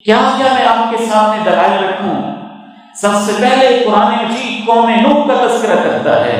کیا کیا میں آپ کے سامنے دلائل رکھوں؟ سب سے پہلے قرآن مجید قوم نوح کا تذکرہ کرتا ہے۔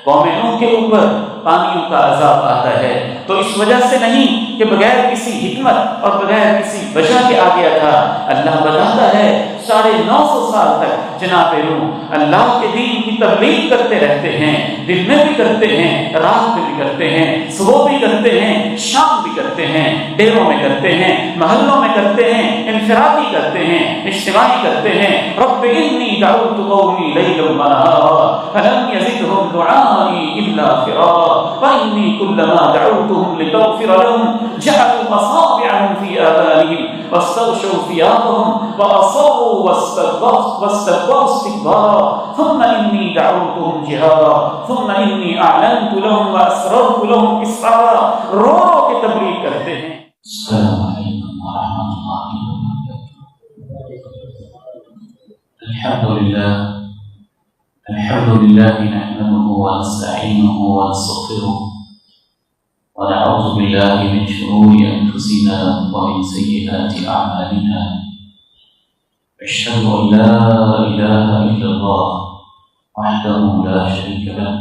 قوم نوح کے اوپر پانیوں کا عذاب آتا ہے تو اس وجہ سے نہیں کہ بغیر کسی حکمت اور بغیر کسی وجہ کے آ گیا تھا۔ اللہ بتاتا ہے 950 سال تک جناب نوح اللہ کے دین کی تبلیغ کرتے رہتے ہیں، دن میں بھی کرتے ہیں، رات میں بھی کرتے ہیں، صبح بھی کرتے ہیں، شام بھی کرتے ہیں، ڈیروں میں کرتے ہیں، محلوں میں کرتے ہیں، انفرادی کرتے ہیں، اجتماعی کرتے ہیں۔ رب انی دعوت قومی لیلا ونہارا فلم یزدہم دعائی الا فرارا وانی کلما دعوتہم لتغفر لهم جعلوا اصابعهم في آذانهم واستغشوا ثيابهم واصروا واستكبروا استكبارا ثم انی دعوتہم جہارا ثم انی اعلنت لهم واسررت لهم اسرارا۔ رو رو کے تبلیغ کرتے ہیں۔ السلام علیکم ورحمۃ اللہ وبرکاتہ۔ الحمد لله نحمده ونستعينه ونستغفره ونعوذ بالله من شرور أنفسنا ومن سيئات أعمالنا، أشهد أن لا إله إلا الله وحده لا شريك له،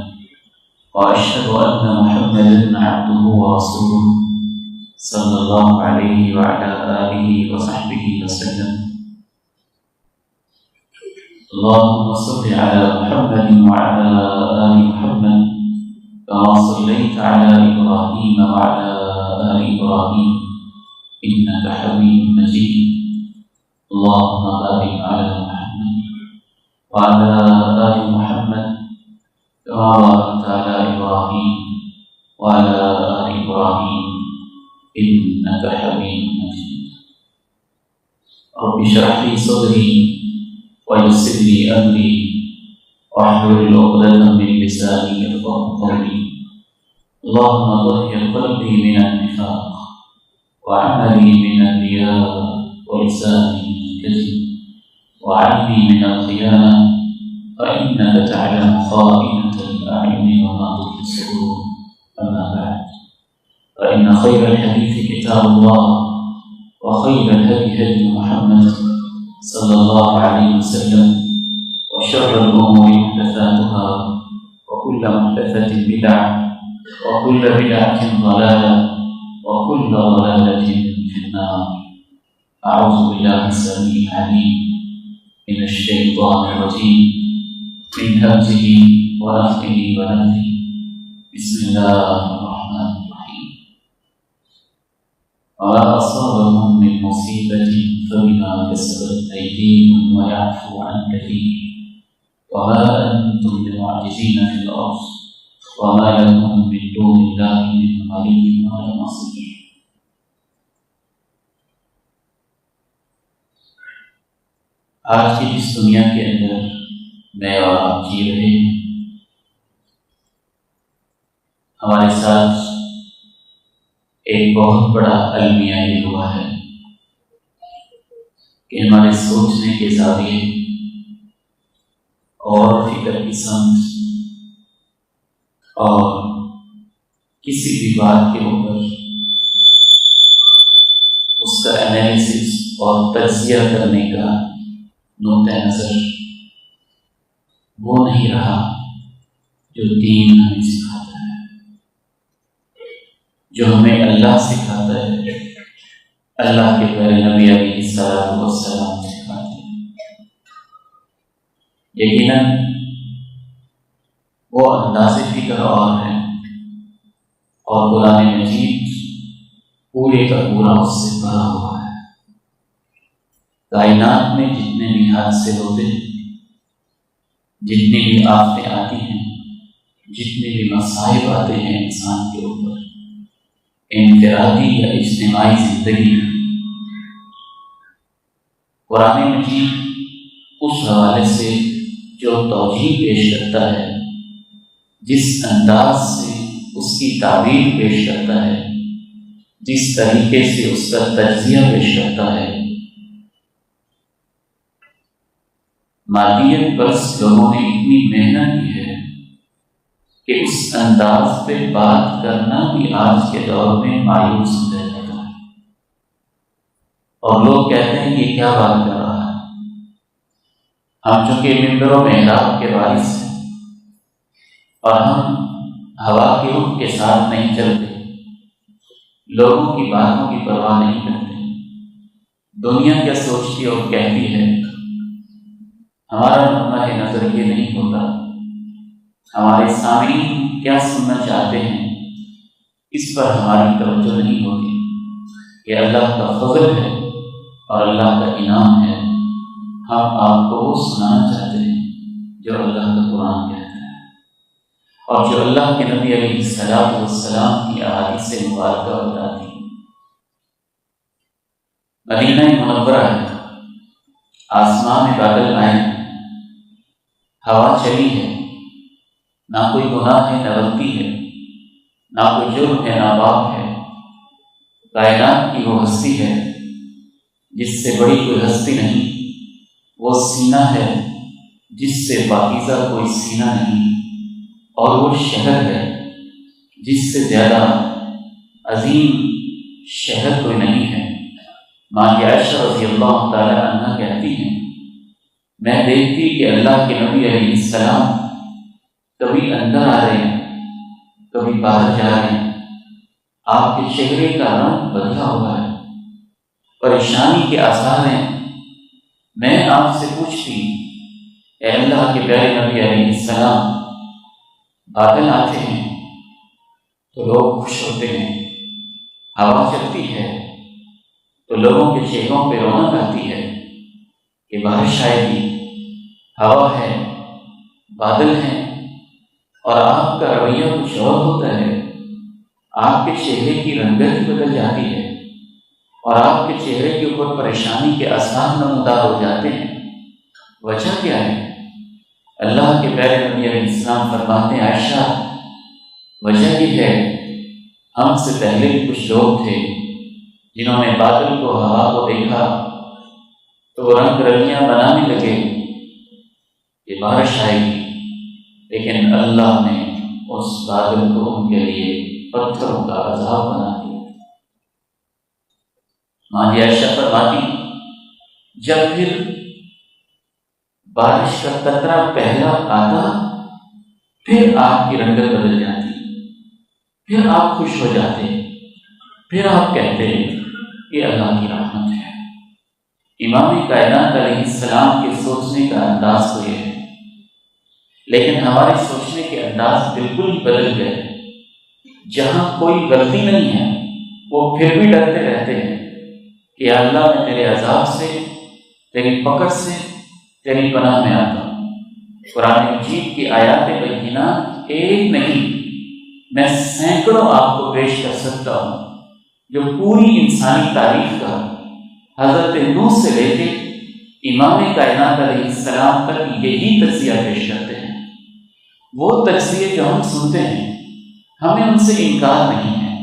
وأشهد أن محمدا عبده ورسوله صلى الله عليه وعلى آله وصحبه وسلم۔ اللهم صل على محمد وعلى آل محمد كما صليت على إبراهيم وعلى آل إبراهيم إنك حميد مجيد۔ اللهم بارك على محمد وعلى آل محمد كما باركت على إبراهيم وعلى آل إبراهيم إنك حميد مجيد۔ رب اشرح لي صدري ويسر لي أمري واحلل عقدة من لساني يفقهوا قولي۔ اللهم طهر قلبي من النفاق وعملي من الرياء ولساني من الكذب وعيني من الخيانة، فإنك تعلم خائنة الأعين وما تخفي الصدور۔ أما بعد، فإن خير الحديث كتاب الله وخير الهدي هدي محمد صلى الله عليه وسلم، وشر الأمور محدثاتها وكل محدثة بدعة وكل بدعة ضلالة وكل ضلالة في النار۔ أعوذ بالله السميع العليم من الشيطان الرجيم من همزه ونفخه ونفثه۔ بسم الله الرحمن الرحيم۔ وما أصابهم من مصيبة فبما كسبت أيديهم ويعفو عن كثير، وما أنتم بمعجزين في الأرض وما لكم من دون الله من ولي ولا نصير۔ آج کی اس دنیا کے اندر میں اور آپ جی رہے ہیں، ہمارے ساتھ ایک بہت بڑا المیہ یہ ہوا ہے کہ ہمارے سوچنے کے زاویے اور فکر کی سمجھ اور کسی بھی بات کے اوپر اس کا انالیسس اور تجزیہ کرنے کا نقطہ نظر وہ نہیں رہا جو دین ہمیں سکھاتا ہے، جو ہمیں اللہ سکھاتا ہے، اللہ کے پیارے نبی علیہ الصلوۃ والسلام سکھاتے ہیں۔ یقیناً وہ انداز فکر اور ہے، اور قرآن مجید پورے کا پورا اس سے بھرا ہوا ہے۔ کائنات میں جتنے بھی حادثے ہوتے ہیں، جتنی بھی آفتیں آتی ہیں، جتنے بھی مصائب آتے ہیں انسان کے اوپر، انفرادی یا اجتماعی زندگی میں، قرآن مجید اس حوالے سے جو توجیہ پیش کرتا ہے، جس انداز سے اس کی تعبیر پیش کرتا ہے، جس طریقے سے اس کا تجزیہ پیش کرتا ہے، مادیت پرست لوگوں نے اتنی محنت کی ہے کہ اس انداز پہ بات کرنا بھی آج کے دور میں مایوس ہو جاتا ہے، اور لوگ کہتے ہیں کہ کیا بات کر رہا ہے۔ ہم چونکہ منبر و محراب کے وارث ہیں اور ہم ہوا کے رخ کے ساتھ نہیں چلتے، لوگوں کی باتوں کی پرواہ نہیں کرتے، دنیا کیا سوچتی اور کہتی ہے ہمارا مطمع نظر یہ نہیں ہوتا، ہمارے سامعین کیا سننا چاہتے ہیں اس پر ہماری توجہ نہیں ہوتی۔ یہ اللہ کا فضل ہے اور اللہ کا انعام ہے، ہم آپ کو وہ سنانا چاہتے ہیں جو اللہ کا قرآن کہتا ہے اور جو اللہ کے نبی علیہ السلام کی احادیث مبارکہ بتاتی ہے۔ مدینہ منورہ ہے، آسمان میں بادل آئے، ہوا چلی ہے، نہ کوئی گناہ ہے نہ غلطی ہے، نہ کوئی جرم ہے نہ پاپ ہے۔ کائنات کی وہ ہستی ہے جس سے بڑی کوئی ہستی نہیں، وہ سینہ ہے جس سے پاکیزہ کوئی سینہ نہیں، اور وہ شہر ہے جس سے زیادہ عظیم شہر کوئی نہیں ہے۔ ماں عائشہ رضی اللہ تعالی عنہ کہتی ہیں میں دیکھتی کہ اللہ کے نبی علیہ السلام کبھی اندر آ رہے ہیں کبھی باہر جا رہے ہیں، آپ کے چہرے کا رنگ بدلا ہوا ہے، پریشانی کے آثار ہیں۔ میں آپ سے پوچھتی اے اللہ کے پیارے نبی علیہ السلام، بادل آتے ہیں تو لوگ خوش ہوتے ہیں، ہوا چلتی ہے تو لوگوں کے چہروں پہ رونق آتی ہے کہ بارش آئے گی، ہوا ہے، بادل ہیں، اور آپ کا رویہ کچھ اور ہوتا ہے، آپ کے چہرے کی رنگت ہی بدل جاتی ہے اور آپ کے چہرے کے اوپر پریشانی کے آثار نمودار ہو جاتے ہیں۔ وجہ کیا ہے؟ اللہ کے پیارے نبی علیہ السلام فرماتے ہیں عائشہ وجہ یہ ہے ہم سے پہلے بھی کچھ لوگ تھے جنہوں نے بادل کو ہوا کو دیکھا تو وہ رنگ رلیاں بنانے لگے کہ بارش آئے گی، لیکن اللہ نے اس بادل کو ان کے لیے پتھروں کا عذاب بنا دیا۔ ماں عائشہ فرماتی جب پھر بارش کا قطرہ پہلا آتا پھر آپ کی رنگت بدل جاتی، پھر آپ خوش ہو جاتے، پھر آپ کہتے یہ اللہ کی رحمت ہے۔ امام کائنات علیہ السلام کے سوچنے کا انداز تو یہ ہے، لیکن ہمارے سوچنے کے انداز بالکل ہی بدل گئے۔ جہاں کوئی غلطی نہیں ہے وہ پھر بھی ڈرتے رہتے ہیں کہ اللہ میں تیرے عذاب سے، تیری پکڑ سے، تیری پناہ میں آتا ہوں۔ قرآن مجید کی آیات بینات ایک نہیں میں سینکڑوں آپ کو پیش کر سکتا ہوں جو پوری انسانی تاریخ کا حضرت نوح سے لے کے امام کائنات علیہ السلام تک یہی تجزیہ پیش کرتے ہیں۔ وہ تجزیے جو ہم سنتے ہیں ہمیں ان سے انکار نہیں ہے،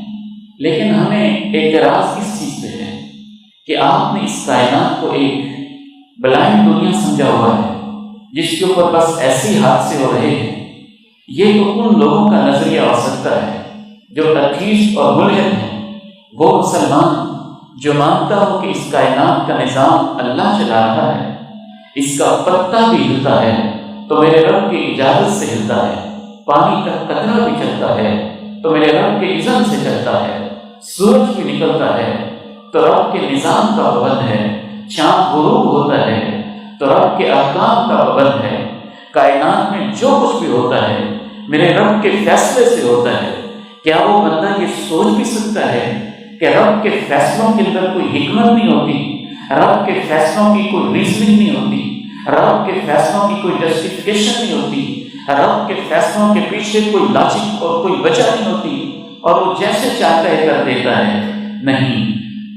لیکن ہمیں اعتراض اس چیز پہ ہے کہ آپ نے اس کائنات کو ایک بلائنڈ دنیا سمجھا ہوا ہے جس کے اوپر بس ایسے حادثے ہو رہے ہیں۔ یہ تو ان لوگوں کا نظریہ ہو سکتا ہے جو ایتھیسٹ اور ملحد ہیں، وہ مسلمان جو مانتا ہو کہ اس کائنات کا نظام اللہ چلا رہا ہے، اس کا پتا بھی ہلتا ہے تو میرے رب کی اجازت سے ہلتا ہے، پانی کا قطرہ بھی چلتا ہے تو میرے رب کے اذن سے چلتا ہے، سورج بھی نکلتا ہے تو رب کے نظام کا پابند ہے، چاند غروب ہوتا ہے تو رب کے احکام کا پابند ہے، کائنات میں جو کچھ بھی ہوتا ہے میرے رب کے فیصلے سے ہوتا ہے۔ کیا وہ بندہ یہ سوچ بھی سکتا ہے کہ رب کے فیصلوں کے اندر کوئی حکمت نہیں ہوتی، رب کے فیصلوں کی کوئی ریزننگ نہیں ہوتی، رب کے فیصلوں کی کوئی جسٹیفیکیشن نہیں ہوتی، رب کے فیصلوں کے پیچھے کوئی لاجک اور کوئی وجہ نہیں ہوتی اور وہ جیسے چاہتا ہے کر دیتا ہے؟ نہیں،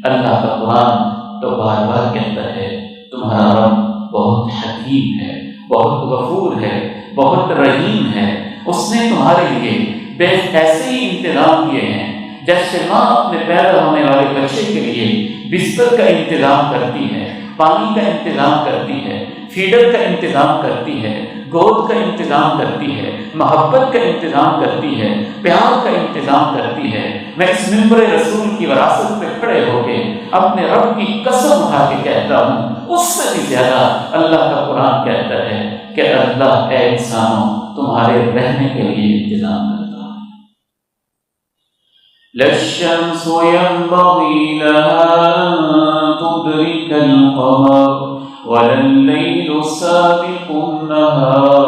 اللہ کا قرآن تو بار بار کہتا ہے تمہارا رب بہت حکیم ہے، بہت غفور ہے، بہت رحیم ہے، اس نے تمہارے لیے بے ایسے ہی انتظام کیے ہیں جیسے ماں اپنے پیدا ہونے والے بچے کے لیے بستر کا انتظام کرتی ہے، پانی کا انتظام کرتی ہے، فیڈر کا انتظام کرتی ہے، گود کا انتظام کرتی ہے، محبت کا انتظام کرتی ہے، پیار کا انتظام کرتی ہے۔ میں اس منبر رسول کی وراثت پہ کھڑے ہو کے اپنے رب کی قسم اٹھا کے کہتا ہوں، اس سے بھی زیادہ اللہ کا قرآن کہتا ہے کہ اللہ اے انسانوں تمہارے رہنے کے لیے انتظام کرتا ہے۔ لَلشَّمْسُ يَنبَغِي لَهَا أَن تُدْرِكَ الْقَمَرَ وَلَا اللَّيْلُ سَابِقُ النَّهَارِ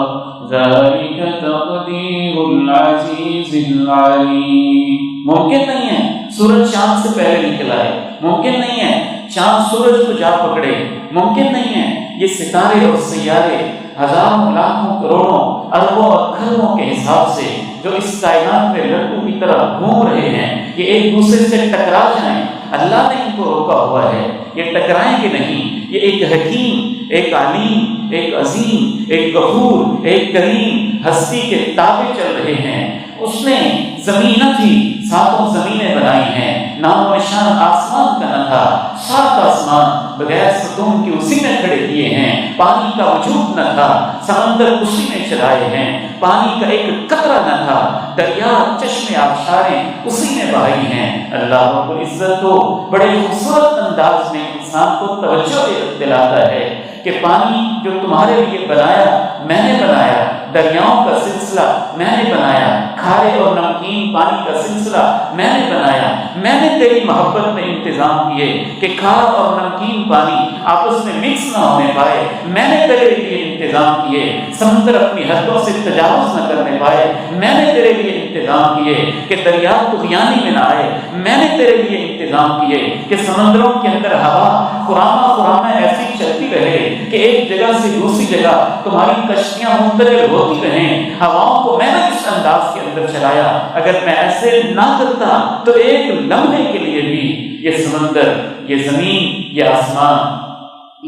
ذَلِكَ تَقْدِيرُ الْعَزِيزِ الْعَلِيمِ۔ ممکن نہیں ہے سورج چاند سے پہلے نکل آئے، ممکن نہیں ہے چاند سورج کو جا پکڑے، ممکن نہیں ہے یہ ستارے اور سیارے ہزاروں لاکھوں کروڑوں اربوں اور کھربوں کے حساب سے جو اس کائنات میں لڑکوں کی طرح گھوم رہے ہیں کہ ایک دوسرے سے ٹکرا جائیں، اللہ نے ان کو روکا ہوا ہے، یہ ٹکرائیں گے نہیں۔ یہ ایک حکیم، ایک علیم، ایک عظیم، ایک غفور، ایک کریم ہستی کے تابع چل رہے ہیں۔ اس نے زمین نہ تھی، ساتوں زمینیں بنائی ہیں، نام و نشان آسمان کا نہ تھا، سات آسمان بغیر ستون کے اسی نے کھڑے کیے ہیں، پانی کا وجود نہ تھا، سمندر اسی نے چلائے ہیں، پانی کا ایک قطرہ نہ تھا، دریا چشمے آبشاریں اسی نے بہائی ہیں۔ اللہ رب العزت تو بڑے خوبصورت انداز میں انسان کو توجہ دلاتا ہے کہ پانی جو تمہارے لیے بنایا میں نے بنایا، دریاؤں کا سلسلہ میں نے بنایا، کھارے اور نمکین پانی کا سلسلہ میں نے بنایا، میں نے تیری محبت میں انتظام کیے کہ کھارا اور نمکین پانی آپس میں مکس نہ ہونے پائے، میں نے تیرے لیے انتظام کیے سمندر اپنی حدوں سے تجاوز نہ کرنے پائے، میں نے تیرے لیے انتظام کیے کہ دریا طغیانی میں نہ آئے، میں نے تیرے لیے انتظام کیے کہ سمندروں کے اندر ہوا خرامہ ایسی چلتی رہے کہ ایک جگہ سے دوسری جگہ تمہاری کشتیاں منتقل ہوتی رہیں۔ ہواؤں کو میں نے اس انداز کے اندر چلایا، اگر میں ایسے نہ کرتا تو ایک لمحے کے لیے بھی یہ سمندر، یہ زمین، یہ آسمان،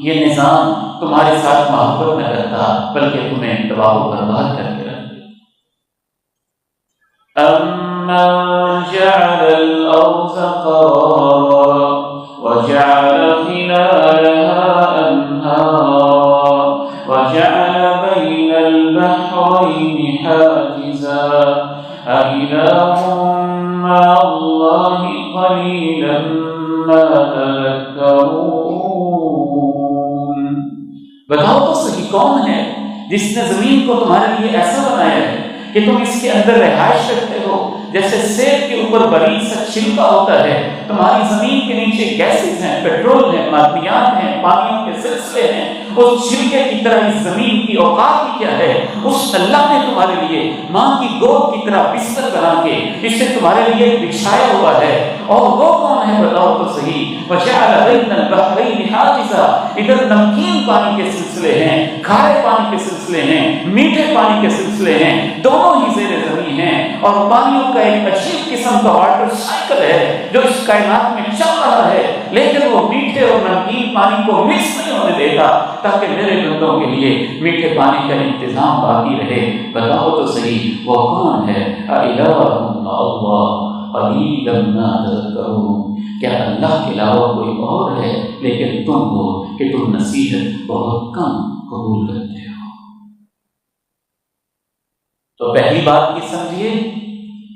یہ نظام تمہارے ساتھ محبت نہ کرتا بلکہ تمہیں تباہ و برباد کر کے رکھ دیتا۔ أَمَّن جَعَلَ الْأَرْضَ قَرَارًا وَجَعَلَ خِلَالَهَا أَنْهَارًا وَجَعَلَ بَيْنَ الْبَحْرَيْنِ حَاجِزًا أَإِلَٰهٌ مَّعَ اللَّهِ قَلِيلًا مَّا تَذَكَّرُونَ۔ بتاؤ تو صحیح کون ہے جس نے زمین کو تمہارے لیے ایسا بنایا ہے کہ تم اس کے اندر رہائش کرتے ہو، جیسے سیب کے اوپر بریک سا چھلکا ہوتا ہے، تمہاری زمین کے نیچے گیسز ہیں، پیٹرول ہیں، معدنیات ہیں، پانیوں کے سلسلے ہیں، اس چھلکے کی طرح اس زمین کی اوقات بھی کیا ہے؟ اس اللہ نے تمہارے لیے ماں کی گود کی طرح بستر بنا کے اسے تمہارے لیے بچھایا ہوا ہے، اور وہ کون ہے بتاؤ تو صحیح؟ وَجَعَلَ بَيْنَ الْبَحْرَيْنِ حَاجِزًا، ادھر نمکین پانی کے سلسلے ہیں، کھارے پانی کے سلسلے ہیں، میٹھے پانی کے سلسلے ہیں، دونوں ہی زیر زمین ہیں، اور پانیوں کا ایک عجیب قسم کا واٹر سائیکل ہے جو اس کائنات میں چل رہا ہے، لیکن وہ میٹھے اور نمکین پانی کو مکس نہیں ہونے دیتا تاکہ میرے بندوں کے لیے میٹھے پانی کا انتظام باقی رہے۔ بتاؤ تو صحیح وہ کون ہے؟ اَإِلَٰهٌ مَّعَ اللَّهِ قَلِيلًا مَّا تَذَكَّرُونَ، کیا اللہ کے علاوہ کوئی اور ہے؟ لیکن تم ہو کہ تم نصیحت بہت کم قبول کرتے ہو۔ تو پہلی بات یہ سمجھیے،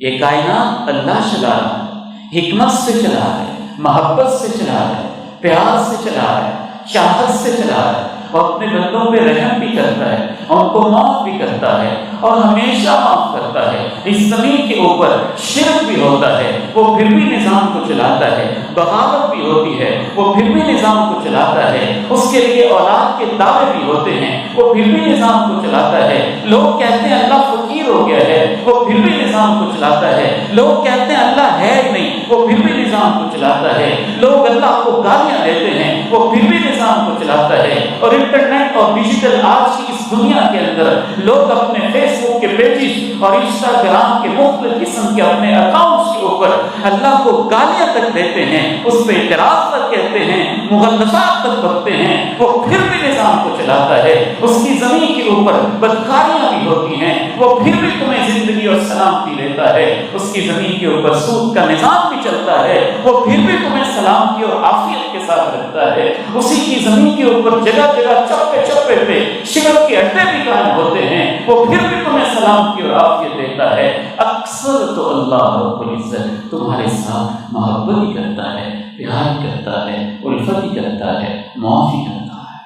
یہ کائنات اللہ چلا رہا ہے، حکمت سے چلا رہا ہے، محبت سے چلا رہا ہے، پیار سے چلا رہا ہے، چاہت سے چلا رہا ہے، اور اپنے بندوں پہ رحم بھی کرتا ہے، اور ان کو معاف بھی کرتا ہے، اور ہمیشہ معاف کرتا ہے۔ اس زمین کے اوپر شرک بھی ہوتا ہے، وہ پھر بھی نظام کو چلاتا ہے، بغاوت بھی ہوتی ہے، وہ پھر بھی نظام کو چلاتا ہے، اس کے لیے اولاد کے دعوے بھی ہوتے ہیں، وہ پھر بھی نظام کو چلاتا ہے۔ لوگ کہتے ہیں اللہ فقیر ہو گیا ہے، وہ پھر بھی نظام کو چلاتا ہے۔ لوگ کہتے ہیں اللہ ہے ہی نہیں، وہ پھر بھی نظام کو چلاتا ہے۔ لوگ اللہ کو گالیاں دیتے ہیں، وہ پھر بھی نظام کو چلاتا ہے۔ اور انٹرنیٹ اور ڈیجیٹل آج کی اس دنیا کے اندر لوگ اپنے فیس بک کے پیجز اور انسٹاگرام کے مختلف قسم کے اپنے اکاؤنٹس کے اوپر اللہ کو گالیاں تک دیتے ہیں، اس پہ اعتراض تک کہتے ہیں، مغلطات تک بکتے ہیں، وہ پھر بھی نظام کو چلاتا ہے۔ اس کی زمین کے اوپر بدکاریاں بھی ہوتی ہیں، وہ پھر بھی تمہیں زندگی اور سلامتی دیتا ہے۔ اس کی زمین کے اوپر سود کا نظام بھی چلتا ہے، وہ پھر بھی تمہیں سلامتی اور عافیت کے ساتھ رکھتا ہے۔ اسی کی زمین کے اوپر جگہ جگہ چپے چپے پہ شرک کے اڈے بھی قائم ہوتے ہیں، وہ پھر بھی تمہیں سلامتی اور عافیت دیتا ہے۔ اکثر تو اللہ رب العزت تمہارے ساتھ محبت ہی کرتا ہے، پیار کرتا ہے، الفت ہی کرتا ہے، معافی کرتا ہے۔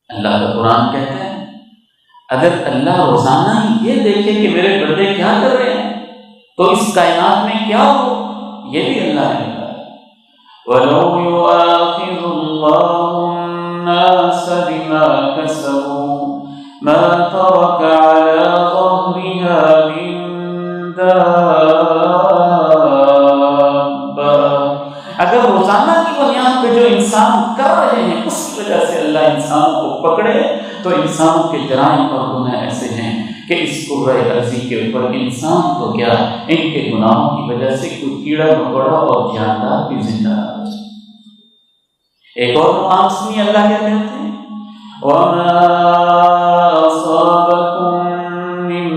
اللہ کا قرآن کہتا ہے اگر اللہ روزانہ ہی یہ دیکھے کہ میرے بندے کیا کر رہے ہیں تو اس کائنات میں کیا ہو، یہ بھی اللہ نے کہا ہے۔ وَلَوْ يُؤَاخِذُ اللَّهُ النَّاسَ بِمَا كَسَبُوا مَا تَرَكَ عَلَى ظَهْرِهَا مِن دَابَّةٍ، اگر روزانہ کی بنیاد پہ جو انسان کر رہے ہیں اس وجہ سے اللہ انسان کو پکڑے تو انسان کے جرائم اور گناہ ایسے ہیں کہ اس قوہ ارضی کے اوپر انسان کو کیا ان کے گناہوں کی وجہ سے کوئی کیڑا مکوڑا اور جاندار بھی زندہ نہ ہو۔ ایک اور مقام سنی اللہ کیا کہتے ہیں، وَمَا أَصَابَكُم مِّن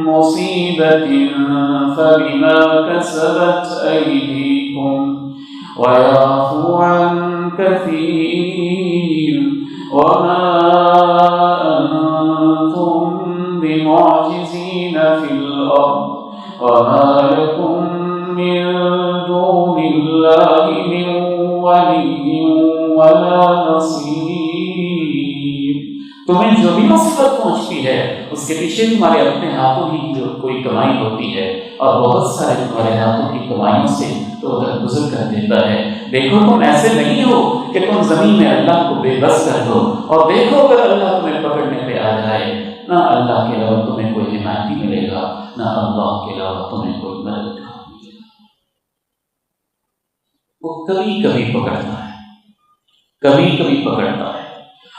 مُّصِيبَةٍ فَبِمَا كَسَبَتْ أَيْدِيكُمْ وَيَعْفُو عَن كَثِيرٍ وَمَا أَنتُم بِمُعْجِزِينَ فِي الْأَرْضِ وَمَا لَكُم مِّن دُونِ اللَّهِ مِن وَلِيٍّ وَلَا نَصِيرٍ۔ تمہیں جو بھی مصیبت پہنچتی ہے اس کے پیچھے تمہارے اپنے ہاتھوں ہی جو کوئی کمائی ہوتی ہے اور بہت سارے تمہارے ہاتھوں کی کمائیوں سے تو ادھر گزر کر دیتا ہے۔ دیکھو تم ایسے نہیں ہو کہ تم زمین میں اللہ کو بے بس کر دو، اور دیکھو اگر اللہ تمہیں پکڑنے پہ آ جائے نہ اللہ کے علاوہ تمہیں کوئی حمایتی ملے گا، نہ اللہ کے علاوہ تمہیں کوئی مددگار ملے گا۔ وہ کبھی کبھی پکڑتا ہے، کبھی کبھی پکڑتا ہے،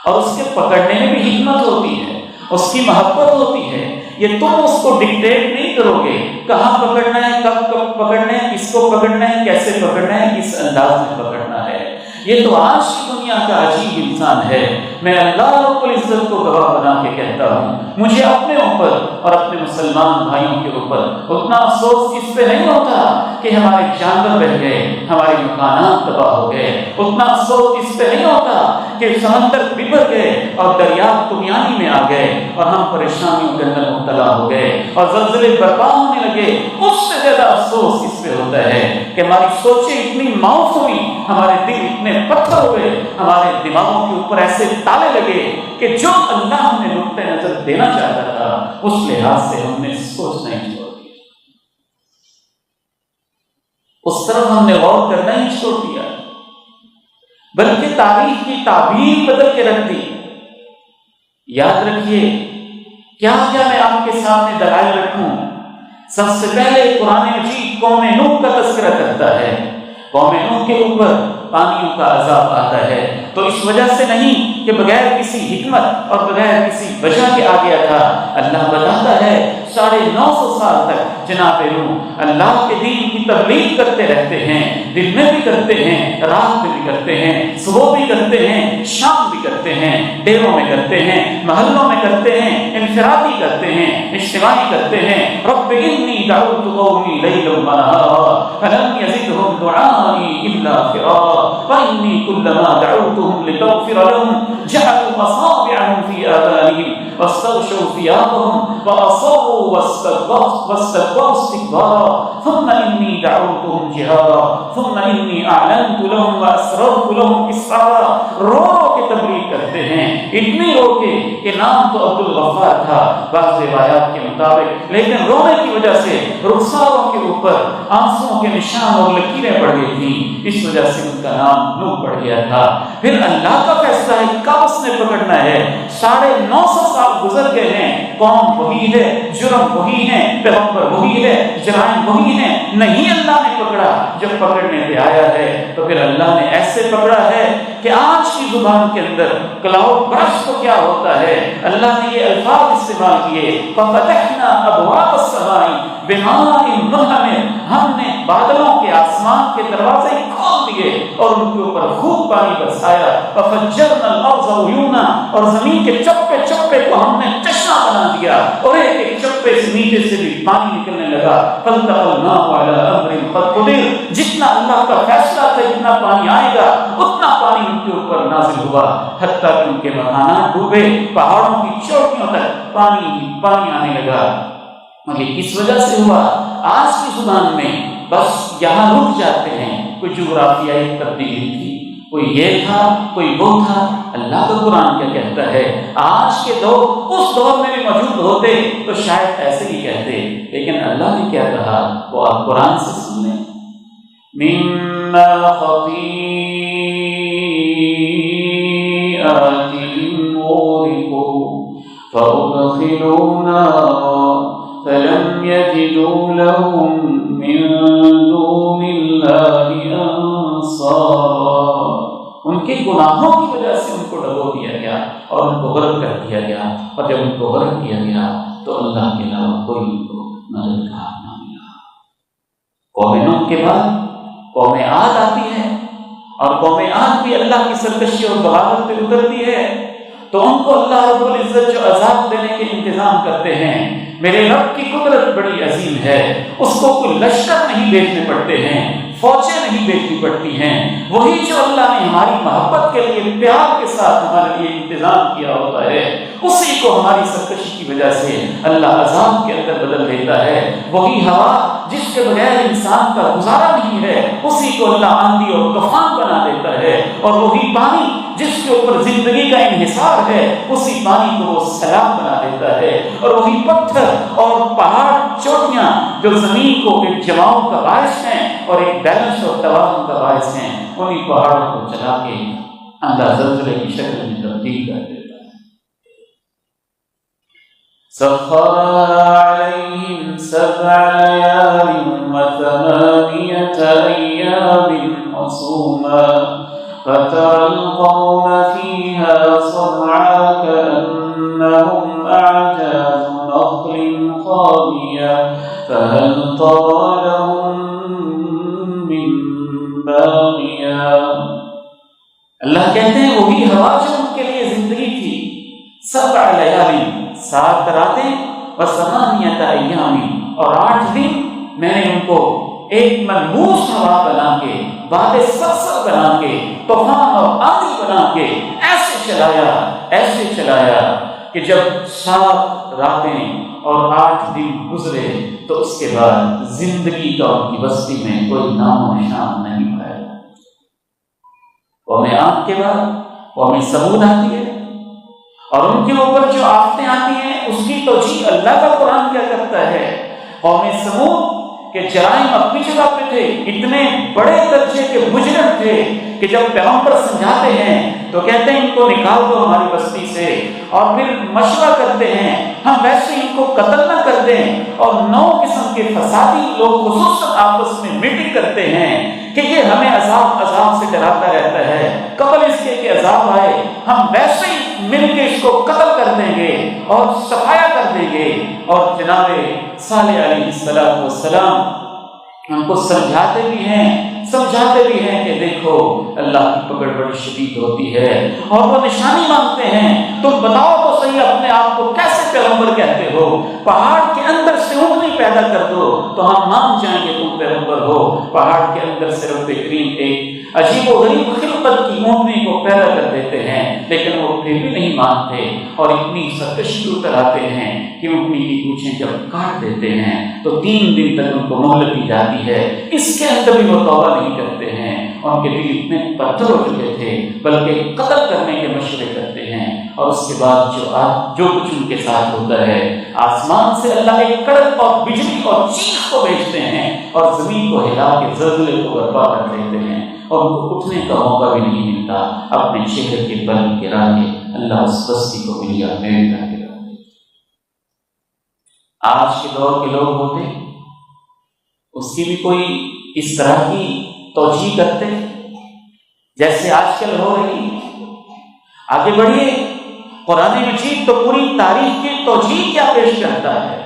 اور اس کے پکڑنے میں بھی حکمت ہوتی ہے، اس کی محبت ہوتی ہے۔ یہ تم اس کو ڈکٹیٹ نہیں کرو گے کہاں پکڑنا ہے، کب کب پکڑنا ہے، کس کو پکڑنا ہے، کیسے پکڑنا ہے، کس انداز میں پکڑنا ہے۔ یہ تو آج کی دنیا کا عجیب انسان ہے۔ میں اللہ رب العزت کو گواہ بنا کے کہتا ہوں، مجھے اپنے اوپر اور اپنے مسلمان بھائیوں کے اوپر اتنا افسوس اس پہ نہیں ہوتا کہ ہمارے جانور بہ گئے، ہمارے مکانات تباہ ہو گئے، اتنا افسوس اس پہ نہیں ہوتا کہ سمندر بگڑ گئے اور دریا طغیانی میں آ گئے اور ہم پریشانیوں کے اندر مبتلا ہو گئے اور زلزلے برپا ہونے لگے۔ اس سے زیادہ افسوس اس پہ ہوتا ہے کہ ہماری سوچیں اتنی معاف ہوئی، ہمارے دل اتنے پتھر ہوئے، ہمارے دماغوں کے اوپر ایسے تالے لگے کہ جو اللہ ہمیں نقطۂ نظر دینا چاہتا تھا اس لحاظ سے ہم نے سوچنا ہی چھوڑ دیا، اس طرف ہم نے غور کرنا ہی چھوڑ دیا، بلکہ تاریخ کی تعبیر بدل کے رکھ دی۔ یاد رکھیے کیا کیا میں آپ کے سامنے دلائل رکھوں۔ سب سے پہلے قرآن مجید قوم نوح کا تذکرہ کرتا ہے۔ قوم نوح کے اوپر پانیوں کا عذاب آتا ہے تو اس وجہ سے نہیں کہ بغیر کسی حکمت اور بغیر کسی وجہ کے آ گیا تھا۔ اللہ بتاتا ہے 950 سال تک جناب نوح اللہ کے دین کی تبلیغ کرتے رہتے ہیں، دن میں بھی کرتے ہیں، رات میں بھی کرتے ہیں، صبح بھی کرتے ہیں، شام بھی کرتے ہیں، ڈیروں میں کرتے ہیں، محلوں میں کرتے ہیں، انفرادی کرتے ہیں، اجتماعی کرتے ہیں۔ رب انی دعوت قومی لیلا ونہارا فلم یزدہم دعائی الا فرارا وانی کلما دعوتهم لتغفر لهم جعلوا اصابعهم في آذانهم واستغشوا ثيابهم واصروا واستكبروا استكبارا ثم اني دعوتهم جهارا ثم اني اعلنت لهم واسررت لهم اسرارا۔ رو رو کے تبلیغ کرتے ہیں، اتنی رو کے کہ نام تو عبد الغفار تھا بعض روایات کے مطابق، لیکن رونے کی وجہ سے رخساروں کے اوپر آنسوؤں کے نشان اور لکیریں پڑ گئی تھی، اس وجہ سے ان کا نام نوح پڑ گیا تھا۔ پھر اللہ کا فیصلہ ہے کب اس نے پکڑنا ہے۔ 950 سال گزر گئے ہیں، قوم وہی ہے، جرم وہی ہے، پیغمبر وہی ہے، جرائم وہی ہیں، نہیں اللہ نے پکڑا۔ جب پکڑنے پہ آیا ہے تو پھر اللہ نے ایسے پکڑا ہے کہ آج کی زبان کے اندر کلاؤڈ برسٹ کو کیا ہوتا ہے، اللہ نے یہ الفاظ استعمال کیے، فَفَتَحْنَا أَبْوَابَ السَّمَاءِ بِمَاءٍ مُنْهَمِرٍ، ہم نے بادلوں کے آسمان کے دروازے کھول دیے اور ان کے اوپر خوب پانی برسایا، وَفَجَّرْنَا الْأَرْضَ عُيُونًا، اور زمین کے چپے چپے کو ہم نے چشمہ بنا دیا اور ایک ایک چپے سے نیچے سے بھی پانی نکلنے لگا۔ فَالْتَقَى الْمَاءُ عَلَى أَمْرٍ قَدْ قُدِرَ، جتنا اللہ کا فیصلہ تھا جتنا پانی آئے گا اتنا پانی پانی ان کے اوپر نازل ہوا، حتیٰ کہ ان کے مکانات ڈوبے، پہاڑوں کی چوٹیوں تک پانی آنے لگا۔ اور یہ کس وجہ سے ہوا؟ آج کی زبان میں بس یہاں رک جاتے ہیں، کوئی جغرافیائی تبدیلی تھی، کوئی یہ تھا، کوئی وہ تھا۔ اللہ کا قرآن کیا کہتا ہے؟ آج کے دور اس دور میں بھی موجود ہوتے تو شاید ایسے ہی کہتے، لیکن اللہ نے کیا کہا وہ آپ قرآن سے سن لیں۔ مما خطیئاتہم اغرقوا فأدخلوا نارا فلم يجدوا لهم من دون الله انصارا۔ ان کے گناہوں کی وجہ سے ان کو ڈبو دیا گیا اور ان کو غرق کر دیا گیا، اور جب ان کو غرق کیا گیا تو اللہ کے علاوہ کوئی ان کو مددگار نہ ملا۔ قوم نوح کے بعد قوم عاد آتی ہے، اور قوم عاد بھی اللہ کی سرکشی اور بغاوت پہ اترتی ہے، تو ان کو اللہ رب العزت جو عذاب دینے کے انتظام کرتے ہیں، میرے رب کی قدرت بڑی عظیم ہے، اس کو کوئی لشکر نہیں بھیجنے پڑتے ہیں، فوجیں نہیں بھیجنی پڑتی ہیں، وہی جو اللہ نے ہماری محبت کے لیے پیار کے ساتھ ہمارے لیے انتظام کیا ہوتا ہے، اسی کو ہماری سرکشی کی وجہ سے اللہ عذاب کے اندر بدل دیتا ہے۔ وہی ہوا جس کے بغیر انسان کا گزارا نہیں ہے، اسی کو اللہ آندھی اور طوفان بنا دیتا ہے، اور وہی پانی جس کے اوپر زندگی کا انحصار ہے، اسی پانی کو وہ سیلاب بنا دیتا ہے، اور وہی پتھر اور پہاڑ چوٹیاں جو زمین کو ایک جماؤ کا باعث ہیں اور ایک بیلنس اور توازن کا باعث ہیں، انہیں پہاڑوں کو چلا کے اللہ زلزلے کی شکل میں تبدیل کر دیتا ہے۔ سخر علیہم 7 لیال و8 ایام حسوما فترى القوم فيها صرعا كأنهم أعجاز نخل خاوية فهل ترى لهم من باقية۔ اللہ کہتے ہیں وہی ہوا جو ان کے لیے زندگی تھی، 7 لیال 7 راتیں و8 ایام اور 8 دن میں نے ان کو ایک منحوس ہوا بنا کے، باد سرسر بنا کے، طوفان اور آندھی بنا کے ایسے چلایا کہ جب 7 راتیں اور 8 دن گزرے تو اس کے بعد زندگی کا ان کی بستی میں کوئی نام و نشان نہیں پایا۔ قوم عاد کے بعد قوم ثمود آتی ہے، اور ان کے اوپر جو آفتیں آتی ہیں اس کی توجیہ اللہ کا قرآن کیا کرتا ہے۔ قوم ثمود کہ جرائم اپنی جگہ پہ تھے، اتنے بڑے درجے کے مجرم تھے کہ جب پیغمبر سمجھاتے ہیں تو کہتے ہیں ان کو نکال دو ہماری بستی سے، اور پھر مشورہ کرتے ہیں ہم ویسے ان کو قتل نہ کر دیں، اور 9 قسم کے فسادی لوگ خصوصاً آپس میں میٹنگ کرتے ہیں کہ یہ ہمیں عذاب سے ڈراتا رہتا ہے، قبل اس کے کہ عذاب آئے ہم ویسے ہی مل کے اس کو قتل کر دیں گے اور صفایا کر دیں گے۔ اور جناب صالح علیہ السلام ان کو سمجھاتے بھی ہیں کہ دیکھو اللہ کی پکڑ بڑی شدید ہوتی ہے، اور وہ نشانی مانگتے ہیں، تم بتاؤ تو صحیح اپنے آپ کو کیسے پیغمبر کہتے ہو، پہاڑ کے اندر سے اونٹنی پیدا کر دو تو ہم مان جائیں گے تم پیغمبر ہو۔ پہاڑ کے اندر سے رب کریم ایک عجیب و غریب خلقت کی اونٹنی کو پیدا کر دیتے ہیں، لیکن وہ پھر بھی نہیں مانتے، اور اتنی سرکشی اتر آتے ہیں کہ اونٹنی کی پوچھیں جب کاٹ دیتے ہیں تو 3 دن تک ان کو مہلت دی جاتی ہے، اس کے اندر بھی وہ توبہ نہیں کرتے ہیں، ان کے دل اتنے پتھر ہو چکے تھے بلکہ قتل کرنے کے مشورے کرتے ہیں۔ اور اس کے بعد جو کچھ ان کے ساتھ ہوتا ہے، آسمان سے اللہ ایک کڑک اور بجلی اور چیخ کو بھیجتے ہیں اور زمین کو ہلا کے زلزلے کو برپا کر دیتے ہیں، اور ان کو اٹھنے کا موقع بھی نہیں ملتا، اپنے چہرے کے بل گرا کے اللہ اس بستی کو ملیا میل کر کے۔ آج کے دور کے لوگ ہوتے اس کی بھی کوئی اس طرح کی توجیہ کرتے جیسے آج کل ہو رہی؟ آگے بڑھیے، قرآن مجید تو پوری تاریخ کی توجیہ کیا پیش کرتا ہے۔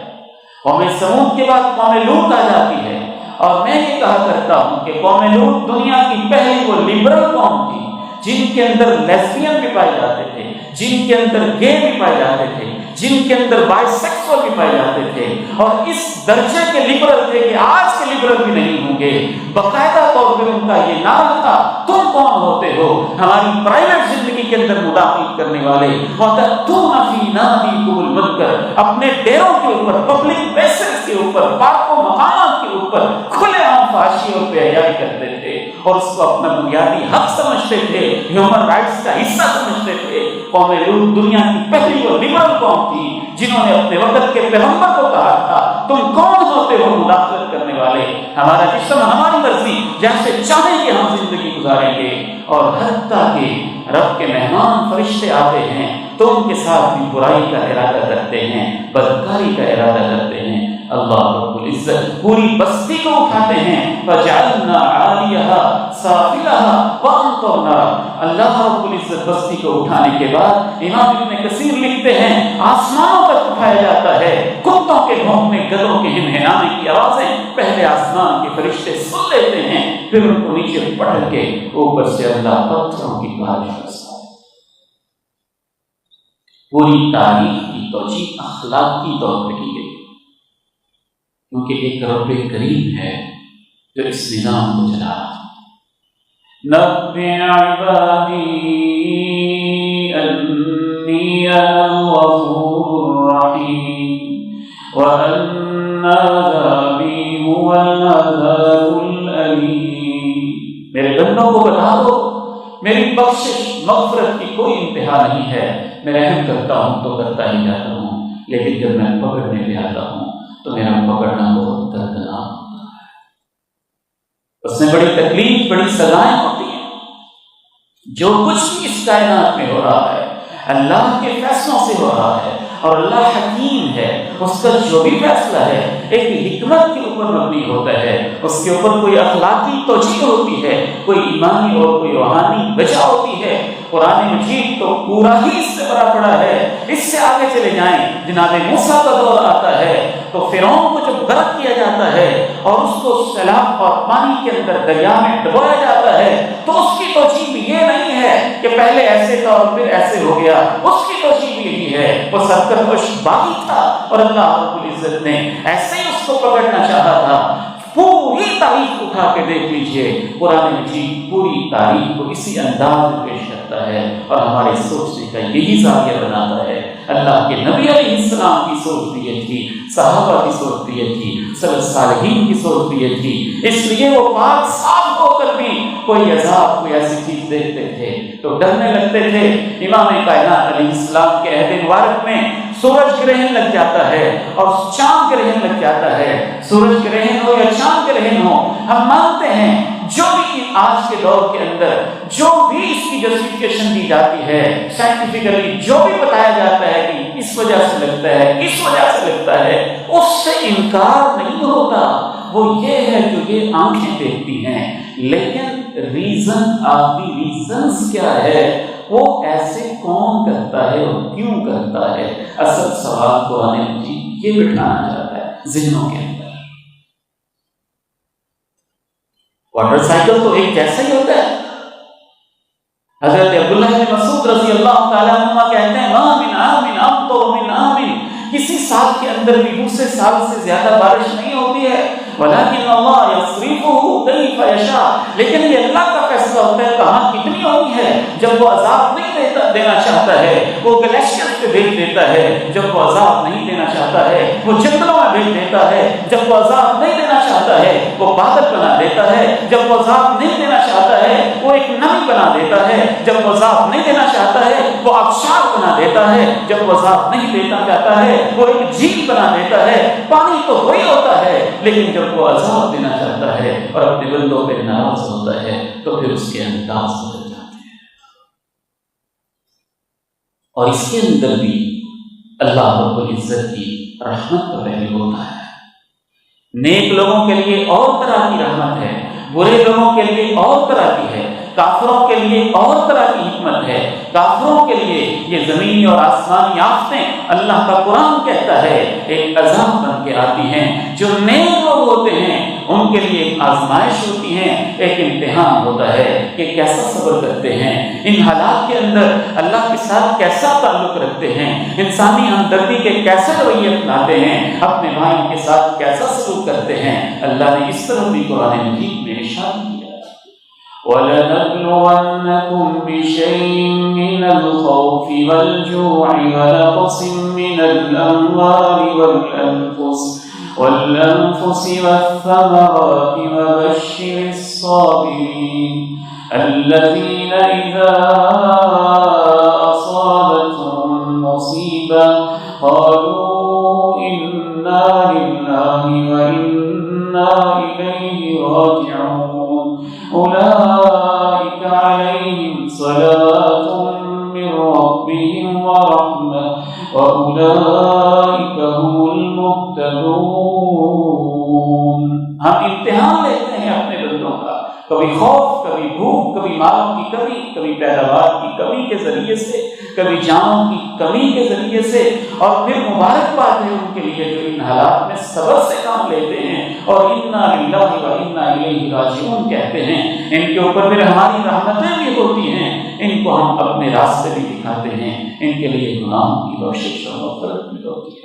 قوم ثمود کے بعد قوم لوط آ جاتی ہے، اور میں یہ کہا کرتا ہوں کہ قوم لوط دنیا کی پہلی وہ لبرل قوم تھی جن کے اندر لیسبین بھی پائے جاتے تھے، جن کے اندر گے بھی پائے جاتے تھے، جن کے اندر بائی سیکسول بھی پائے جاتے تھے، اور اس درجے کے لبرل تھے کہ آج کے لبرل بھی نہیں ہوں گے۔ باقاعدہ طور پہ ان کا یہ نعرہ تھا، تم کون ہوتے ہو ہماری پرائیویٹ زندگی کے اندر مداخلت کرنے والے، وَتَأْتُونَ فِي نَادِيكُمُ الْمُنكَرَ، اپنے ڈیروں کے اوپر، پبلک پلیسز کے اوپر، پارک و مقامات کے اوپر کھلے عام فحاشی اور بے حیائی کرتے تھے، اور اس کو اپنا بنیادی حق سمجھتے تھے، ہیومن رائٹس کا حصہ سمجھتے تھے۔ قوم لوط دنیا کی پہلی اور لبرل قوم تھی جنہوں نے اپنے وقت کے پیغمبر کو کہا تھا تم کون ہوتے ہو مداخلت کرنے والے، ہمارا جسم ہماری مرضی، جیسے چاہیں گے ہم زندگی گزاریں گے۔ اور حتیٰ کہ رب کے مہمان فرشتے آتے ہیں تو ان کے ساتھ بھی برائی کا ارادہ کرتے ہیں، بدکاری کا ارادہ کرتے ہیں۔ اللہ رب العزت پوری بستی کو اٹھاتے ہیں، فَجَعَلْنَا عَالِيَهَا سَافِلَهَا وَأَمْطَرْنَا۔ اللہ رب العزت بستی کو اٹھانے کے بعد امام ابن کثیر لکھتے ہیں آسمانوں تک اٹھایا جاتا ہے، کتوں کے بھونکنے، گدھوں کے ہنہنانے کی آوازیں پہلے آسمان کے فرشتے سن لیتے ہیں، پھر ان کو نیچے پڑھ کے اوپر سے اللہ پتھروں کی بارش برساتا ہے۔ پوری تاریخ کی توجیہ اخلاقی طور پہ کی گئی، کیونکہ ایک رب کریم ہے جو اس نظام کو چلا رہا ہے۔ نَبِّئْ عِبَادِي أَنِّي أَنَا الْغَفُورُ الرَّحِيمُ وَأَنَّ عَذَابِي هُوَ الْعَذَابُ الْأَلِيمُ۔ میرے بندوں کو بتا دو میری بخشش مغفرت کی کوئی انتہا نہیں ہے، میں رحم کرتا ہوں تو کرتا ہی جاتا ہوں، لیکن جب میں پکڑنے پہ آتا ہوں تو میرا پکڑنا بہت دردناک ہوتا ہے، اس میں بڑی تکلیف، بڑی سزائیں ہوتی ہیں۔ جو کچھ بھی اس کائنات میں ہو رہا ہے اللہ کے فیصلوں سے ہو رہا ہے، اور اللہ حکیم ہے، اس کا جو بھی فیصلہ ہے ایک حکمت کے اوپر مبنی ہوتا ہے، اس کے اوپر کوئی اخلاقی توجیہ ہوتی ہے، کوئی ایمانی اور کوئی روحانی وجہ ہوتی ہے۔ قرآن مجید تو پورا ہی اس سے بھرا پڑا ہے۔ اس سے آگے چلے جائیں، جناب موسیٰ کا دور آتا ہے تو فرعون کو جب غرق کیا جاتا ہے اور اس کو سیلاب اور پانی کے اندر دریا میں ڈبویا جاتا ہے تو اس کی توجیہ بھی یہ نہیں ہے کہ پہلے ایسے تھا اور پھر ایسے ہو گیا، اس کی توجیہ بھی یہی ہے وہ سرکش باغی تھا اور اللہ رب العزت نے ایسے ہی اس کو پکڑنا چاہا تھا۔ پوری تاریخ اٹھا کے دیکھ لیجئے، قرآن مجید پوری تاریخ کو اسی انداز میں پیش کرتا ہے اور ہمارے سوچنے کا یہی زاویہ بناتا ہے۔ اللہ کے نبی علیہ السلام کی سوچ بھی یہ تھی، صحابہ کی سوچ بھی یہ تھی، سلف صالحین کی سوچ بھی یہ تھی، اس لیے وہ پاک صاف ہو کر بھی کوئی عذاب، کوئی ایسی چیز دیکھتے تھے تو ڈرنے لگتے تھے۔ امام کائنات علیہ السلام کے عہد مبارک میں سورج گرہن لگ جاتا ہے اور چاند گرہن لگ جاتا ہے، سورج گرہن ہو یا چاند گرہن ہو، ہم مانتے ہیں جو بھی آج کے دور کے اندر جو بھی اس کی جسٹیفیکیشن دی جاتی ہے سائنٹیفکلی، جو بھی بتایا جاتا ہے کہ اس وجہ سے لگتا ہے، اس وجہ سے لگتا ہے، اس سے انکار نہیں ہوتا۔ وہ یہ ہے جو یہ آنکھیں دیکھتی ہیں، لیکن ریزن آف دی ریزنز کیا ہے، وہ ایسے کون کرتا ہے اور کیوں کرتا ہے، اصل سوال قرآن مجید یہ بٹھانا چاہتا ہے ذہنوں کے اندر۔ واٹر سائیکل تو ایک جیسا ہی ہوتا ہے۔ حضرت عبداللہ بن مسعود رضی اللہ تعالیٰ عنہ کہتے ہیں ما من عام امطر من عام، کسی سال کے اندر بھی دوسرے سال سے زیادہ بارش نہیں ہوتی ہے، ولیکن اللہ یصرفہ کیف یشاء، لیکن یہ اللہ کا فیصلہ ہوتا ہے کہاں کتنی ہونی ہے۔ جب وہ عذاب نہیں دینا چاہتا ہے وہ گلیشیئر پہ بھیج دیتا ہے، جب وہ عذاب نہیں دینا چاہتا ہے وہ جنگلوں میں بھیج دیتا ہے، جب وہ عذاب نہیں دینا چاہتا ہے وہ بادل بنا دیتا ہے، جب وہ عذاب نہیں دینا چاہتا ہے وہ ایک نمی بنا دیتا ہے، جب وہ عذاب نہیں دینا چاہتا ہے وہ آبشار بنا دیتا ہے، جب وہ عذاب نہیں دینا چاہتا ہے وہ ایک جھیل بنا دیتا ہے۔ پانی تو وہی ہوتا ہے، لیکن جب وہ عذاب دینا چاہتا ہے اور اپنے بندوں پہ ناراض ہوتا ہے تو پھر اس کے انداز بدل جاتے ہیں۔ اور اس کے اندر بھی اللہ رب العزت کی رحمت کا پہلو ہوتا ہے۔ نیک لوگوں کے لیے اور طرح کی رحمت ہے، برے لوگوں کے لیے اور طرح کی ہے۔ کافروں کے لیے اور طرح کی حکمت ہے. کافروں کے لیے یہ زمینی اور آسمانی آفتیں اللہ کا قرآن کہتا ہے ایک عذاب بن کے آتی ہیں. جو نیک لوگ ہوتے ہیں ان کے لیے ایک آزمائش ہوتی ہے، ایک امتحان ہوتا ہے کہ کیسا صبر کرتے ہیں، ان حالات کے اندر اللہ کے ساتھ کیسا تعلق رکھتے ہیں، انسانی ہمدردی کے کیسے رویے اپناتے ہیں، اپنے بھائیوں کے ساتھ کیسا سلوک کرتے ہیں. اللہ نے اس طرح بھی قرآن مجید میں ارشاد کیا وَلَنَبْلُوَنَّكُمْ بِشَيْءٍ مِّنَ الْخَوْفِ وَالْجُوعِ وَنَقْصٍ مِّنَ الْأَمْوَالِ وَالْأَنفُسِ وَالثَّمَرَاتِ وَبَشِّرِ الصَّابِرِينَ الَّذِينَ إِذَا أَصَابَتْهُم مُّصِيبَةٌ قَالُوا إِنَّا لِلَّهِ وَإِنَّا إِلَيْهِ رَاجِعُونَ أُولَئِكَ عَلَيْهِمْ صَلَوَاتٌ مِّن رَّبِّهِمْ وَرَحْمَةٌ وَأُولَئِكَ هُمُ الْمُهْتَدُونَ. ہم امتحان لیتے ہیں اپنے بندوں کا، کبھی خوف، کبھی بھوک، کبھی مالوں کی کمی، کبھی پیداوار کی کمی کے ذریعے سے، کبھی جانوں کی کمی کے ذریعے سے، اور پھر مبارکباد ہے ان کے لیے جو ان حالات میں صبر سے کام لیتے ہیں اور انا للہ و انا الیہ راجعون کہتے ہیں. ان کے اوپر پھر ہماری رحمتیں بھی ہوتی ہیں، ان کو ہم اپنے راستے بھی دکھاتے ہیں، ان کے لیے گناہوں کی بخشش اور مغفرت بھی ہوتی ہے.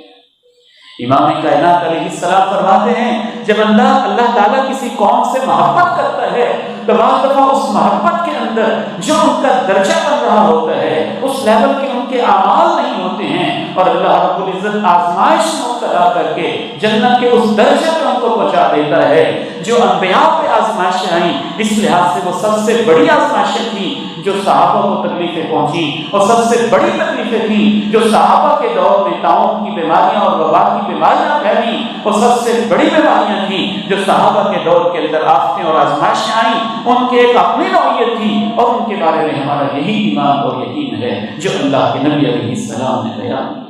امام کائنات علیہ السلام فرماتے ہیں جب اللہ تعالیٰ کسی قوم سے محبت کرتا ہے تو بعض دفعہ اس محبت کے اندر جو ان کا درجہ بن رہا ہوتا ہے اس لیول کے ان کے اعمال نہیں ہوتے ہیں، اور اللہ رب العزت آزمائش مبتلا کر کے جنت کے اس درجے پہ ان کو پہنچا دیتا ہے. جو انبیاء پہ آزمائشیں آئیں اس لحاظ سے وہ سب سے بڑی آزمائشیں تھیں جو صحابہ کو تکلیفیں پہنچی، اور سب سے بڑی تکلیفیں تھیں جو صحابہ کے دور میں طاعون کی بیماریاں اور وبا کی بیماریاں پھیلی، اور سب سے بڑی بیماریاں تھیں جو صحابہ کے دور کے اندر آفتیں اور آزمائشیں آئیں. ان کی ایک اپنی نوعیت تھی، اور ان کے بارے میں ہمارا یہی ایمان اور یقین ہے جو اللہ کے نبی علیہ السلام نے بیان کیا.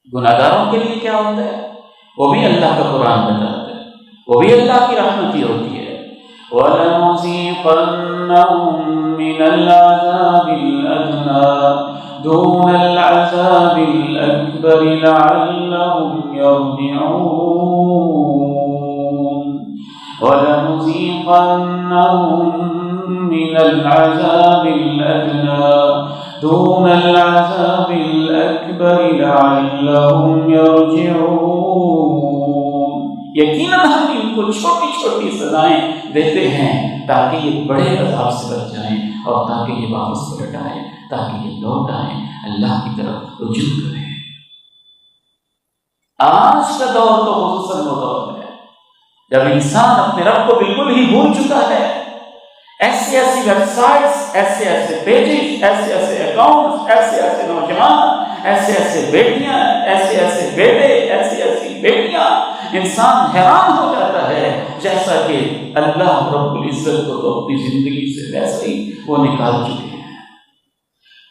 گناہگاروں کے لیے کیا ہوتا ہے وہ بھی اللہ کا قرآن بتاتا ہے، وہ بھی اللہ کی رحمت ہی ہوتی ہے. وَلَنُذِيقَنَّهُم مِّنَ الْعَذَابِ الْأَدْنَىٰ دُونَ الْعَذَابِ الْأَكْبَرِ لَعَلَّهُمْ يَرْجِعُونَ. وَلَنُذِيقَنَّهُم مِّنَ الْعَذَابِ الْأَدْنَىٰ دُونَ الْعَذَابِ الْأَكْبَرِ لَعَلَّهُمْ يَرْجِعُونَ. یقیناً ہم ان کو چھوٹی چھوٹی سزائیں دیتے ہیں تاکہ یہ بڑے عذاب سے بچ جائیں، اور تاکہ یہ واپس پلٹ آئیں، تاکہ یہ لوٹ آئیں، اللہ کی طرف رجوع کریں. آج کا دور تو خصوصاً وہ دور ہے جب انسان اپنے رب کو بالکل ہی بھول چکا ہے. ایسی ایسی ویب سائٹس، ایسے ایسے پیجز، ایسے ایسے اکاؤنٹس، ایسے ایسے نوجوان، ایسے ایسے بیٹیاں، ایسے ایسے بیٹے، ایسی ایسی بیٹیاں، انسان حیران ہو جاتا ہے جیسا کہ اللہ رب العزت کو تو اپنی زندگی سے ویسے ہی وہ نکال چکے ہیں.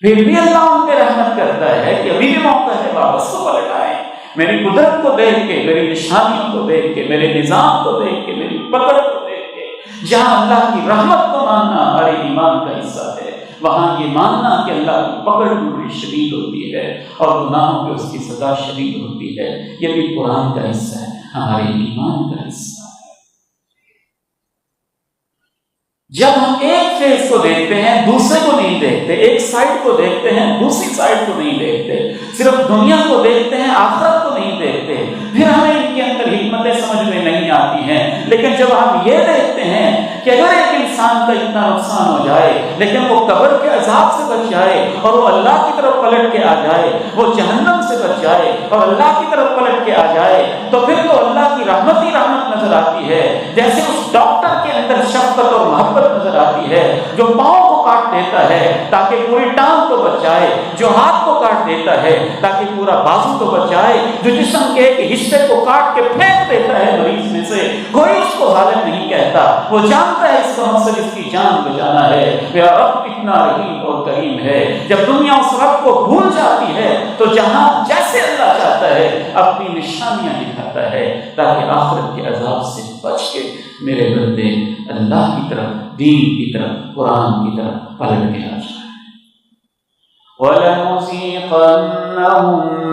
پھر بھی اللہ ان پہ رحمت کرتا ہے کہ ابھی بھی موقع ہے واپس کو پلٹ آئیں. میری قدرت کو دیکھ کے، میری نشانیوں کو دیکھ کے، میرے نظام کو دیکھ کے، میری پکڑ کو دیکھ کے، جہاں اللہ کی رحمت کو ماننا ہمارے ایمان کا حصہ ہے، وہاں یہ ماننا کہ اللہ کی پکڑ بڑی شدید ہوتی ہے اور گناہوں پہ اس کی سزا شدید ہوتی ہے، یہ بھی قرآن کا حصہ ہے، ہمارے ایمان کا حصہ ہے. جب ہم ایک فیس کو دیکھتے ہیں دوسرے کو نہیں دیکھتے، ایک سائڈ کو دیکھتے ہیں دوسری سائڈ کو نہیں دیکھتے، صرف دنیا کو دیکھتے ہیں آخرت کو نہیں دیکھتے، پھر ہمیں ان کے اندر حکمتیں سمجھ میں نہیں آتی ہیں. لیکن جب ہم یہ دیکھتے ہیں کہ اگر ایک انسان کا اتنا نقصان ہو جائے لیکن وہ قبر کے عذاب سے بچ جائے اور وہ اللہ کی طرف پلٹ کے آ جائے، وہ جہنم سے بچ جائے اور اللہ کی طرف پلٹ کے آ جائے، تو پھر تو اللہ کی رحمت ہی رحمت نظر آتی ہے. جیسے اس ڈاکٹر کے اندر شفقت اور محبت نظر آتی ہے جو پاؤں کو کاٹ دیتا ہے تاکہ پوری ٹانگ کو بچ جائے، جو ہاتھ کو کاٹ دیتا ہے تاکہ پورا بازو کو بچ جائے، جو جسم کے ایک حصے کو کاٹ کے پھینک دیتا ہے مریض میں سے، کوئی اس کو ظالم نہیں کہتا. وہ جانتا ہے اس کا مقصد اس کی جان بچانا ہے. میرا رب اتنا رحیم اور کریم ہے. جب دنیا اس رب کو بھول جاتی ہے تو جہاں جیسے اللہ چاہتا ہے اپنی نشانیاں دکھاتا ہے تاکہ آخرت کے عذاب سے بچ کے میرے بندے اللہ کی طرف، دین کی طرف، قرآن کی طرف پلٹ کے آ جائے۔ وَلَنُذِيقَنَّهُم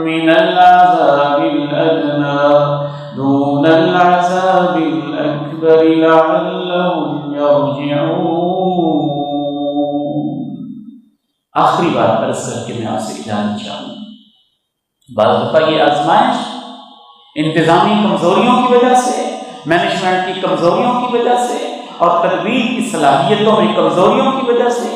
مِّنَ الْعَذَابِ الْأَدْنَىٰ دُونَ الْعَذَابِ الْأَكْبَرِ لَعَلَّهُمْ يَرْجِعُونَ۔ آخری بات عرض کر کے میں آپ سے اجازت چاہوں۔ بعض دفعہ یہ آزمائش انتظامی کمزوریوں کی وجہ سے، مینجمنٹ کی کمزوریوں کی وجہ سے اور تدبیر کی صلاحیتوں میں کمزوریوں کی وجہ سے،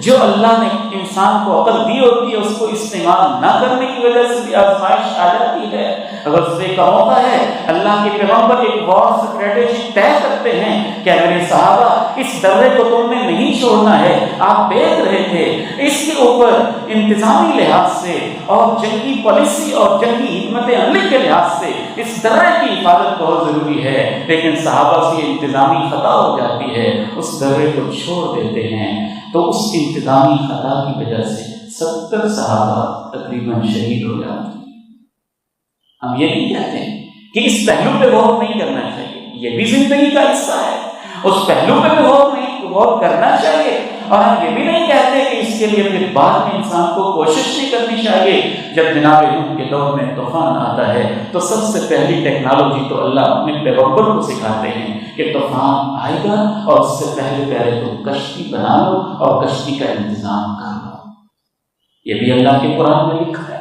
جو اللہ نے انسان کو عقل دی ہوتی ہے اس کو استعمال نہ کرنے کی وجہ سے بھی آزمائش آ جاتی ہے۔ غزوے کا موقع ہے، اللہ کے پیغمبر ایک وار اسٹریٹجی طے کرتے ہیں کہ میرے صحابہ اس درے کو تم نے نہیں چھوڑنا ہے۔ آپ دیکھ رہے تھے اس کے اوپر انتظامی لحاظ سے اور جنگی پالیسی اور جنگی حکمت عملی کے لحاظ سے اس درے کی حفاظت بہت ضروری ہے، لیکن صحابہ سے انتظامی خطا ہو جاتی ہے، اس درے کو چھوڑ دیتے ہیں، تو اس انتظامی خطا کی وجہ سے 70 صحابہ تقریباً شہید ہو جاتے ہیں۔ ہم یہ نہیں کہتے کہ اس پہلو پہ غور نہیں کرنا چاہیے، یہ بھی زندگی کا حصہ ہے، اس پہلو پہ بھی غور کرنا چاہیے، اور ہم یہ بھی نہیں کہتے کہ اس کے لیے پھر بعد میں انسان کو کوشش نہیں کرنی چاہیے۔ جب جناب نوح کے دور میں طوفان آتا ہے تو سب سے پہلی ٹیکنالوجی تو اللہ اپنے پیغمبر کو سکھاتے ہیں کہ طوفان آئے گا اور اس سے پہلے تم کشتی بنا لو اور کشتی کا انتظام کر لو۔ یہ بھی اللہ کے قرآن میں لکھا ہے۔